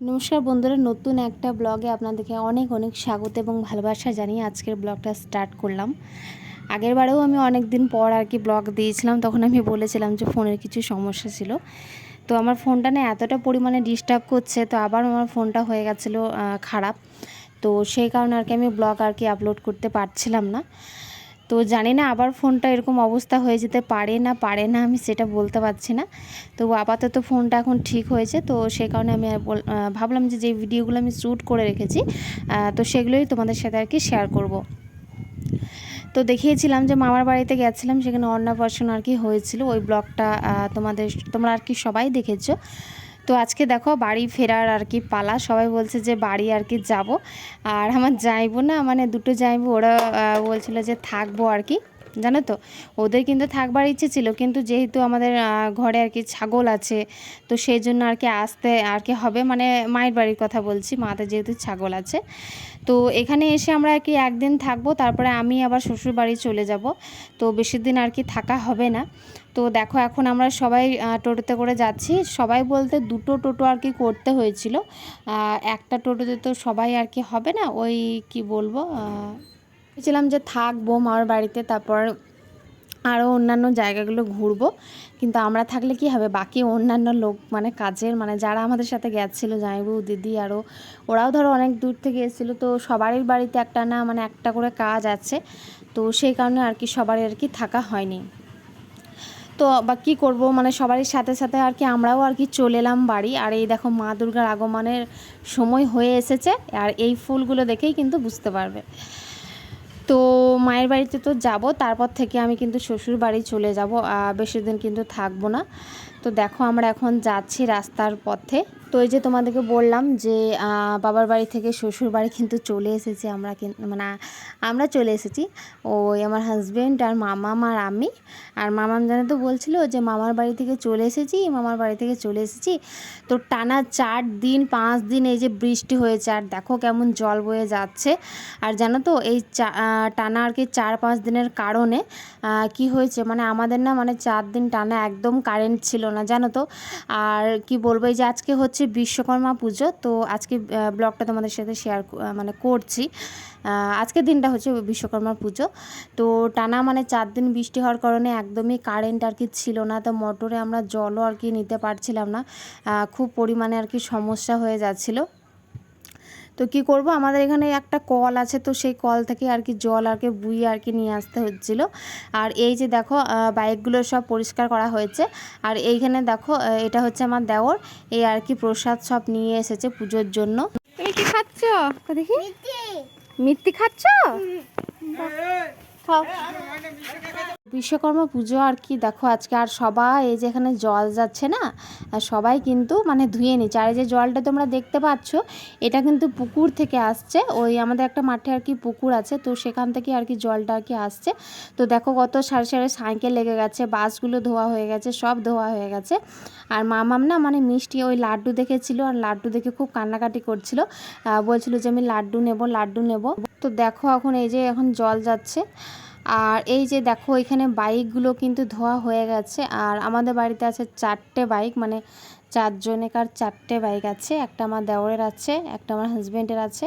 নমস্কার বন্ধুরা, নতুন একটা ব্লগে আপনাদেরকে অনেক অনেক স্বাগত এবং ভালোবাসা জানিয়ে আজকের ব্লগটা স্টার্ট করলাম। আগের বারেও আমি অনেক দিন পর আর কি ব্লগ দিয়েছিলাম, তখন আমি বলেছিলাম যে ফোনের কিছু সমস্যা ছিল। তো আমার ফোনটা না এতটা পরিমাণে ডিস্টার্ব করছে, তো আবার আমার ফোনটা হয়ে গেছিলো খারাপ। তো সেই কারণে আর কি আমি ব্লগ আর কি আপলোড করতে পারছিলাম না। তো জানি না আবার ফোনটা এরকম অবস্থা হয়ে যেতে পারে না আমি সেটা বলতে পারছি না। তো আপাতত ফোনটা এখন ঠিক হয়েছে, তো সেই কারণে আমি ভাবলাম যে ভিডিওগুলো আমি শ্যুট করে রেখেছি তো সেগুলোই তোমাদের সাথে আর কি শেয়ার করব। তো দেখিয়েছিলাম যে মামার বাড়িতে গেছিলাম, সেখানে অন্নপ্রাশন আর কি হয়েছিল, ওই ব্লগটা তোমরা আর কি সবাই দেখেছো। তো আজকে দেখো বাড়ি ফেরার আর কি পালা, সবাই বলছে যে বাড়ি আর কি যাব। আর আমার যাইবো না, মানে দুটো যাইবো, ওরা বলছিল যে থাকবো আর কি। জানো তো, ওদের কিন্তু থাকবার ইচ্ছে ছিল, কিন্তু যেহেতু আমাদের ঘরে আর কি ছাগল আছে, তো সেই জন্য আর কি আসতে আর কি হবে, মানে মায়ের বাড়ির কথা বলছি, মাদের যেহেতু ছাগল আছে। তো এখানে এসে আমরা আর কি একদিন থাকবো, তারপরে আমি আবার শ্বশুর বাড়ি চলে যাব। তো বেশি দিন আর কি থাকা হবে না। তো দেখো এখন আমরা সবাই টোটোতে করে যাচ্ছি, সবাই বলতে দুটো টোটো আর কি করতে হয়েছিল। একটা টোটোতে তো সবাই আর কি হবে না, ওই কি বলবো, ভেবেছিলাম যে থাকবো মামার বাড়িতে, তারপর আরও অন্যান্য জায়গাগুলো ঘুরবো। কিন্তু আমরা থাকলে কি হবে, বাকি অন্যান্য লোক মানে কাজের মানে যারা আমাদের সাথে গেছিলো, জামাইবু দিদি আরও, ওরাও ধরো অনেক দূর থেকে এসেছিলো, তো সবারই বাড়িতে একটা না মানে একটা করে কাজ আছে। তো সেই কারণে আর কি সবারই আর কি থাকা হয়নি। তো বা কী করবো, মানে সবারই সাথে সাথে আর কি আমরাও আর কি চলে এলাম বাড়ি। আর এই দেখো মা দুর্গার আগমনের সময় হয়ে এসেছে, আর এই ফুলগুলো দেখেই কিন্তু বুঝতে পারবে। তো মায়ের বাড়িতে তো যাব, তারপর থেকে আমি কিন্তু শ্বশুর বাড়ি চলে যাব, বেশি দিন কিন্তু থাকবো না। তো দেখো আমরা এখন যাচ্ছি রাস্তার পথে। তো এই যে তোমাদেরকে বললাম যে বাবার বাড়ি থেকে শ্বশুর বাড়ি কিন্তু চলে এসেছি আমরা, মানে আমরা চলে এসেছি, ওই আমার হাজব্যান্ড আর মামাম আর আমি। আর মামাম জানে তো বলছিল যে মামার বাড়ি থেকে চলে এসেছি, মামার বাড়ি থেকে চলে এসেছি। তো টানা 4 দিন 5 দিন এই যে বৃষ্টি হয়েছে, আর দেখো কেমন জল বয়ে যাচ্ছে। আর জানো তো এই টানা আর কি 4-5 দিনের কারণে কি হয়েছে, মানে আমাদের না মানে 4 দিন টানা একদম কারেন্ট ছিল না, জানো তো। আর কি বলবো, এই যে আজকে হচ্ছে বিশ্বকর্মা পুজো, তো আজকে ব্লগটা তোমাদের সাথে শেয়ার মানে করছি। আজকের দিনটা হচ্ছে বিশ্বকর্মা পুজো। তো টানা মানে 4 দিন বৃষ্টি হওয়ার কারণে একদমই কারেন্ট আর কি ছিল না, তো মোটরে আমরা জলও আর কি নিতে পারছিলাম না, খুব পরিমাণে আর কি সমস্যা হয়ে যাচ্ছিলো। তো কি করব, আমাদের এখানে একটা কল আছে, তো সেই কল থেকে আর কি জল আর কি বুইয়ে আর কি নিয়ে আসতে হচ্ছিল। আর এই যে দেখো বাইকগুলো সব পরিষ্কার করা হয়েছে। আর এইখানে দেখো এটা হচ্ছে আমার দেওর, এই আর কি প্রসাদ সব নিয়ে এসেছে পুজোর জন্য। তুমি কি খাচ্ছ দেখি? মিষ্টি খাচ্ছ? খাও। বিশ্বকর্মা পুজো আর কি দেখো আজকে, আর সবাই এই যে এখানে জল যাচ্ছে না, আর সবাই কিন্তু মানে ধুয়ে নিচ্ছে। আর এই যে জলটা তোমরা দেখতে পাচ্ছ, এটা কিন্তু পুকুর থেকে আসছে, ওই আমাদের একটা মাঠে আর কি পুকুর আছে, তো সেখান থেকে আর কি জলটা আর কি আসছে। তো দেখো কত সারি সারি সাইকেল লেগে গেছে, বাসগুলো ধোয়া হয়ে গেছে, সব ধোয়া হয়ে গেছে। আর মামাম না মানে মিষ্টি ওই লাড্ডু দেখেছিল, আর লাড্ডু দেখে খুব কান্নাকাটি করছিল, বলছিল যে আমি লাড্ডু নেব। তো দেখো এখন এই যে এখন জল যাচ্ছে। আর এই যে দেখো এখানে বাইকগুলো কিন্তু ধোয়া হয়ে গেছে। আর আমাদের বাড়িতে আছে 4টে বাইক, মানে 4 জনেকার 4টে বাইক আছে, একটা আমার দেওরের আছে, একটা আমার হাজব্যান্ডের আছে,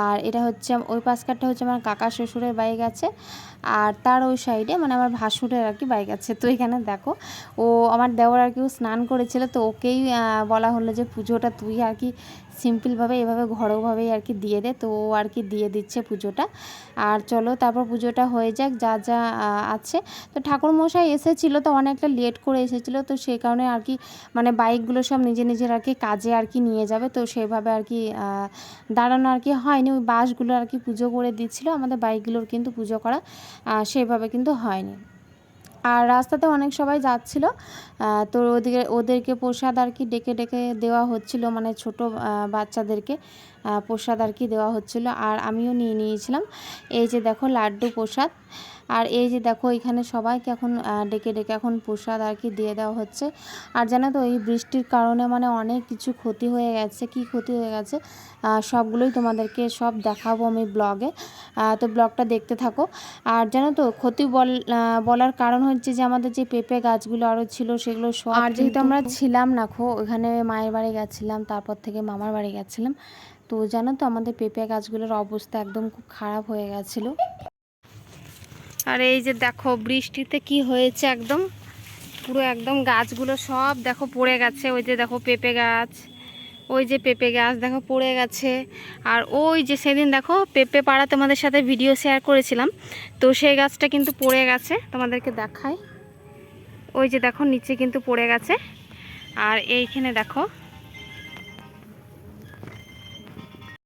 আর এটা হচ্ছে ওই পাশকারটা হচ্ছে আমার কাকা শ্বশুরের বাইক আছে, আর তার ওই সাইডে মানে আমার ভাসুরের আর কি বাইক আছে। তো এখানে দেখো ও আমার দেওর আর কি স্নান করেছিল, তো ওকেই বলা হলো যে পুজোটা তুই আর কি সিম্পলভাবে এভাবে ঘরোয়াভাবেই আর কি দিয়ে দে, তো ও আর কি দিয়ে দিচ্ছে পুজোটা। আর চলো তারপর পুজোটা হয়ে যাক যা যা আছে। তো ঠাকুরমশাই এসেছিলো, তো অনেকটা লেট করে এসেছিলো, তো সেই কারণে আর কি মানে বাইকগুলো সব নিজের আর কি কাজে আর কি নিয়ে যাবে, তো সেভাবে আর কি দাঁড়ানো আর কি হয়নি, ওই বাসগুলো আর কি পুজো করে দিচ্ছিলো, আমাদের বাইকগুলোর কিন্তু পুজো করা সেভাবে কিন্তু হয়নি। আর রাস্তাতে অনেক সবাই যাচ্ছিলো, তো ওদেরকে প্রসাদ আর কি ডেকে ডেকে দেওয়া হচ্ছিলো, মানে ছোট বাচ্চাদেরকে প্রসাদ আর কি দেওয়া হচ্ছিলো, আর আমিও নিয়ে নিয়েছিলাম। এই যে দেখো লাড্ডু প্রসাদ। আর এই যে দেখো এখানে সবাইকে এখন ডেকে ডেকে এখন প্রসাদ আর কি দিয়ে দেওয়া হচ্ছে। আর জানো তো এই বৃষ্টির কারণে মানে অনেক কিছু ক্ষতি হয়ে গেছে। কি ক্ষতি হয়ে গেছে সবগুলোই তোমাদেরকে সব দেখাবো আমি ব্লগে, তো ব্লগটা দেখতে থাকো। আর জানো তো ক্ষতি বলার কারণ হচ্ছে যে আমাদের যে পেঁপে গাছগুলো আরও ছিল সেগুলো সব, আর যেহেতু আমরা ছিলাম না ওখানে মায়ের বাড়ি গেছিলাম, তারপর থেকে মামার বাড়ি গেছিলাম, তো জানো তো আমাদের পেঁপে গাছগুলোর অবস্থা একদম খুব খারাপ হয়ে গেছিলো। আর এই যে দেখো বৃষ্টিতে কি হয়েছে, একদম পুরো একদম গাছগুলো সব দেখো পড়ে গেছে। ওই যে দেখো পেঁপে গাছ, ওই যে পেঁপে গাছ দেখো পড়ে গেছে। আর ওই যে সেদিন দেখো পেঁপে পাড়া তোমাদের সাথে ভিডিও শেয়ার করেছিলাম, তো সেই গাছটা কিন্তু পড়ে গেছে, তোমাদেরকে দেখাই। ওই যে দেখো নিচে কিন্তু পড়ে গেছে। আর এইখানে দেখো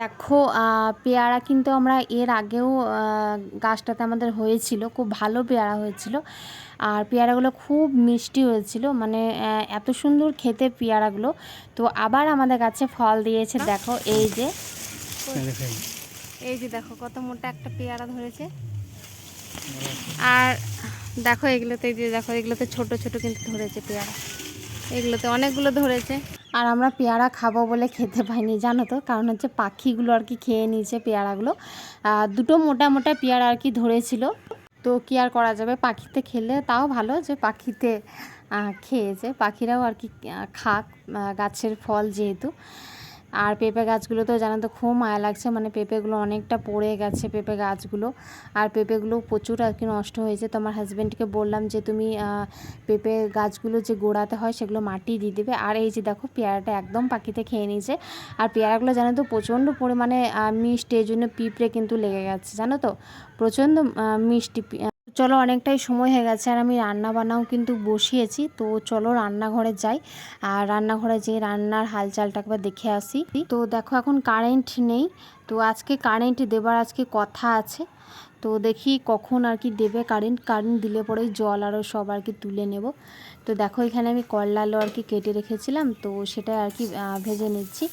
দেখো পেয়ারা কিন্তু আমরা এর আগেও গাছটাতে আমাদের হয়েছিল, খুব ভালো পেয়ারা হয়েছিল। আর পেয়ারাগুলো খুব মিষ্টি হয়েছিল, মানে এত সুন্দর খেতে পেয়ারাগুলো। তো আবার আমাদের গাছে ফল দিয়েছে, দেখো এই যে দেখো কত মোটা একটা পেয়ারা ধরেছে। আর দেখো এগুলোতে, এই যে দেখো এগুলোতে ছোট ছোট কিন্তু ধরেছে পেয়ারা, এগুলোতে অনেকগুলো ধরেছে। আর আমরা পেয়ারা খাবো বলে খেতে পাইনি জানো তো, কারণ হচ্ছে পাখিগুলো আর কি খেয়ে নিয়েছে পেয়ারাগুলো। দুটো মোটা মোটা পেয়ারা আর কি ধরেছিল, তো কি আর করা যাবে, পাখিতে খেলে তাও ভালো যে পাখিতে খেয়েছে, পাখিরাও আর কি খাক গাছের ফল যেহেতু। আর পেঁপে গাছগুলো তো জানো তো খুব মায়া লাগছে, মানে পেঁপেগুলো অনেকটা পড়ে গেছে পেঁপে গাছগুলো। আর পেঁপেগুলো প্রচুর আর কি নষ্ট হয়েছে। তো আমার হাজব্যান্ডকে বললাম যে তুমি পেঁপে গাছগুলো যে গোড়াতে হয় সেগুলো মাটি দিয়ে দেবে। আর এই যে দেখো পেয়ারাটা একদম পাখিতে খেয়ে নিয়েছে। আর পেয়ারাগুলো জানো তো প্রচণ্ড পরিমাণে মিষ্টি, এই জন্য পিঁপড়ে কিন্তু লেগে গেছে জানো তো, প্রচণ্ড মিষ্টি। চলো অনেকটাই সময় হয়ে গেছে আর আমি রান্না বান্নাও কিন্তু বসিয়েছি, তো চলো রান্নাঘরে যাই। আর রান্নাঘরে যেয়ে রান্নার হালচালটা একবার দেখে আসি। তো দেখো এখন কারেন্ট নেই, তো আজকে কারেন্ট দেবার আজকে কথা আছে, তো দেখি কখন আর কি দেবে কারেন্ট দিলে পরেই জল আরও সব আর কি তুলে নেব। তো দেখো এখানে আমি করলা আলু আর কি কেটে রেখেছিলাম, তো সেটা আর কি ভেজে নিচ্ছি।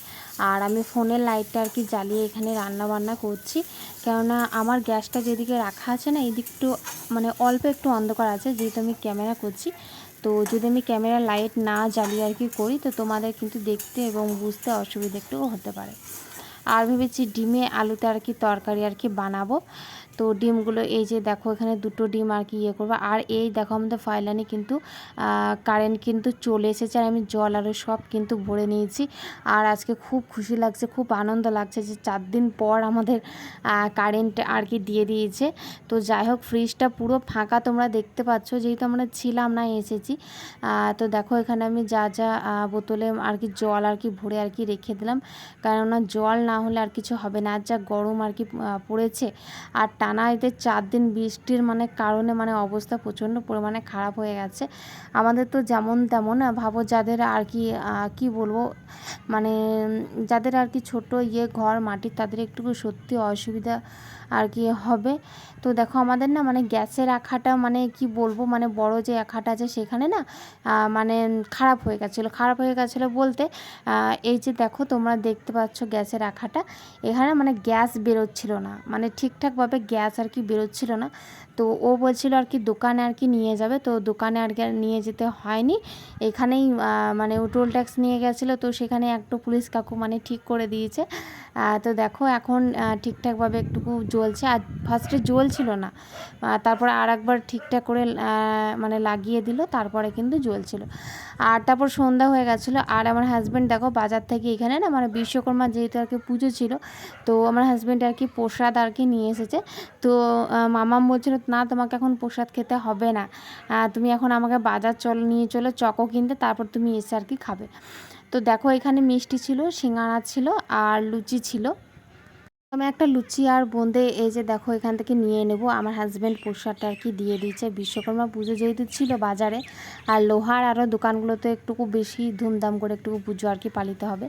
আর আমি ফোনের লাইটটা আর কি জ্বালিয়ে এখানে রান্না বান্না করছি, কেননা আমার গ্যাসটা যেদিকে রাখা আছে না এদিকটু মানে অল্প একটু অন্ধকার আছে, যেহেতু আমি ক্যামেরা করছি। তো যদি আমি ক্যামেরার লাইট না জ্বালিয়ে আর কি করি তো তোমাদের কিন্তু দেখতে এবং বুঝতে অসুবিধা একটু হতে পারে। আর ভেবেছি ডিমে আলুতে আর কি তরকারি আর কি বানাবো। তো ডিমগুলো এই যে দেখো এখানে দুটো ডিম আর কি করবো। আর এই দেখো আমাদের ফাইলানে কিন্তু কারেন্ট কিন্তু চলে এসেছে, আর আমি জল আরও সব কিন্তু ভরে নিয়েছি। আর আজকে খুব খুশি লাগছে, খুব আনন্দ লাগছে যে 4 দিন পর আমাদের কারেন্ট আর কি দিয়ে দিয়েছে। তো যাই হোক ফ্রিজটা পুরো ফাঁকা তোমরা দেখতে পাচ্ছ, যেহেতু আমরা ছিলাম না এসেছি। তো দেখো এখানে আমি যা যা বোতলে আর কি জল আর কি ভরে আর কি রেখে দিলাম, কেননা জল না হলে আর কিছু হবে না। আর যা গরম আর কি পড়েছে, আর টানা এতে 4 দিন বৃষ্টির মানে কারণে মানে অবস্থা প্রচণ্ড পরিমাণে খারাপ হয়ে গেছে আমাদের। তো যেমন তেমন ভাবো যাদের আর কি কি বলবো, মানে যাদের আর কি ছোট ঘর মাটির, তাদের একটু সত্যি অসুবিধা আর কি হবে। তো দেখো আমাদের না মানে গ্যাসের আখাটা মানে কি বলবো, মানে বড় যে আখাটা আছে সেখানে না মানে খারাপ হয়ে গেছিলো বলতে এই যে দেখো তোমরা দেখতে পাচ্ছ গ্যাসের আখাটা, এখানে মানে গ্যাস বেরোচ্ছিল না, মানে ঠিকঠাকভাবে গ্যাস আর কি বেরোচ্ছিল না। তো ও বলছিল আর কি দোকানে আর কি নিয়ে যাবে, তো দোকানে আর কি নিয়ে যেতে হয়নি, এখানেই মানে টোল ট্যাক্স নিয়ে গেছিলো, তো সেখানে একটু পুলিশ কাকু মানে ঠিক করে দিয়েছে। তো দেখো এখন ঠিকঠাকভাবে একটুকু জ্বলছে, আর ফার্স্টে জ্বলছিল না, তারপর আর একবার ঠিকঠাক করে মানে লাগিয়ে দিল, তারপরে কিন্তু জ্বলছিল। আর তারপর সন্ধ্যা হয়ে গেছিলো। আর আমার হাজব্যান্ড দেখো বাজার থেকে এখানে না মানে বিশ্বকর্মা যেহেতু আর কি পুজো ছিল, তো আমার হাজব্যান্ড আর কি প্রসাদ আর কি নিয়ে এসেছে। তো মামাম বলছিল না তোমাকে এখন প্রসাদ খেতে হবে না, তুমি এখন আমাকে বাজার নিয়ে চলো চকো কিনতে, তারপর তুমি এসে আর কি খাবে। তো দেখো এখানে মিষ্টি ছিল, সিঙ্গাড়া ছিল, আর লুচি ছিল। আমি একটা লুচি আর বোঁদে এই যে দেখো এখান থেকে নিয়ে নেব। আমার হাজব্যান্ড প্রসাদটা আর কি দিয়ে দিয়েছে, বিশ্বকর্মা পুজো যেহেতু ছিল বাজারে, আর লোহার আরও দোকানগুলোতে একটুকু বেশি ধুমধাম করে একটুকু পুজো আর কি পালিতে হবে।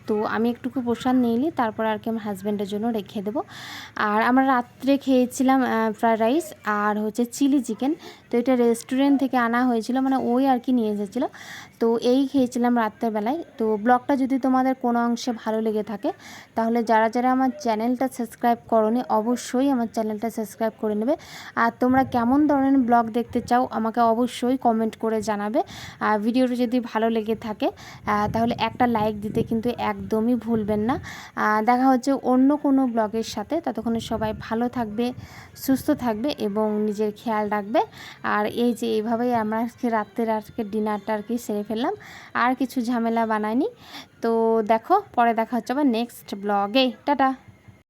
তো আমি একটুকু প্রসাদ নিয়ে নিই, তারপর আর কি আমার হাজব্যান্ডের জন্য রেখে দেবো। আর আমরা রাত্রে খেয়েছিলাম ফ্রায়েড রাইস আর হচ্ছে চিলি চিকেন, তো এটা রেস্টুরেন্ট থেকে আনা হয়েছিল, মানে ওই আর কি নিয়ে এসেছিলো। তো তো এই খেয়েছিলাম রাত্রেবেলায়। তো ব্লগটা যদি তোমাদের কোনো অংশে ভালো লেগে থাকে তাহলে যারা যারা আমার চ্যানেলটা সাবস্ক্রাইব করোনি অবশ্যই আমার চ্যানেলটা সাবস্ক্রাইব করে নেবে। আর তোমরা কেমন ধরনের ব্লগ দেখতে চাও আমাকে অবশ্যই কমেন্ট করে জানাবে। আর ভিডিওটা যদি ভালো লেগে থাকে তাহলে একটা লাইক দিতে কিন্তু একদমই ভুলবেন না। দেখা হচ্ছে অন্য কোনো ব্লগের সাথে। ততক্ষণে সবাই ভালো থাকবে, সুস্থ থাকবে এবং নিজের খেয়াল রাখবে। আর এই যে এইভাবেই আমরা আজকে ডিনারটা আর কি সেরে ফেললাম, আর কিছু ঝামেলা বানাইনি। তো দেখো, পরে দেখা হচ্ছে আবার নেক্সট ব্লগে। টাটা।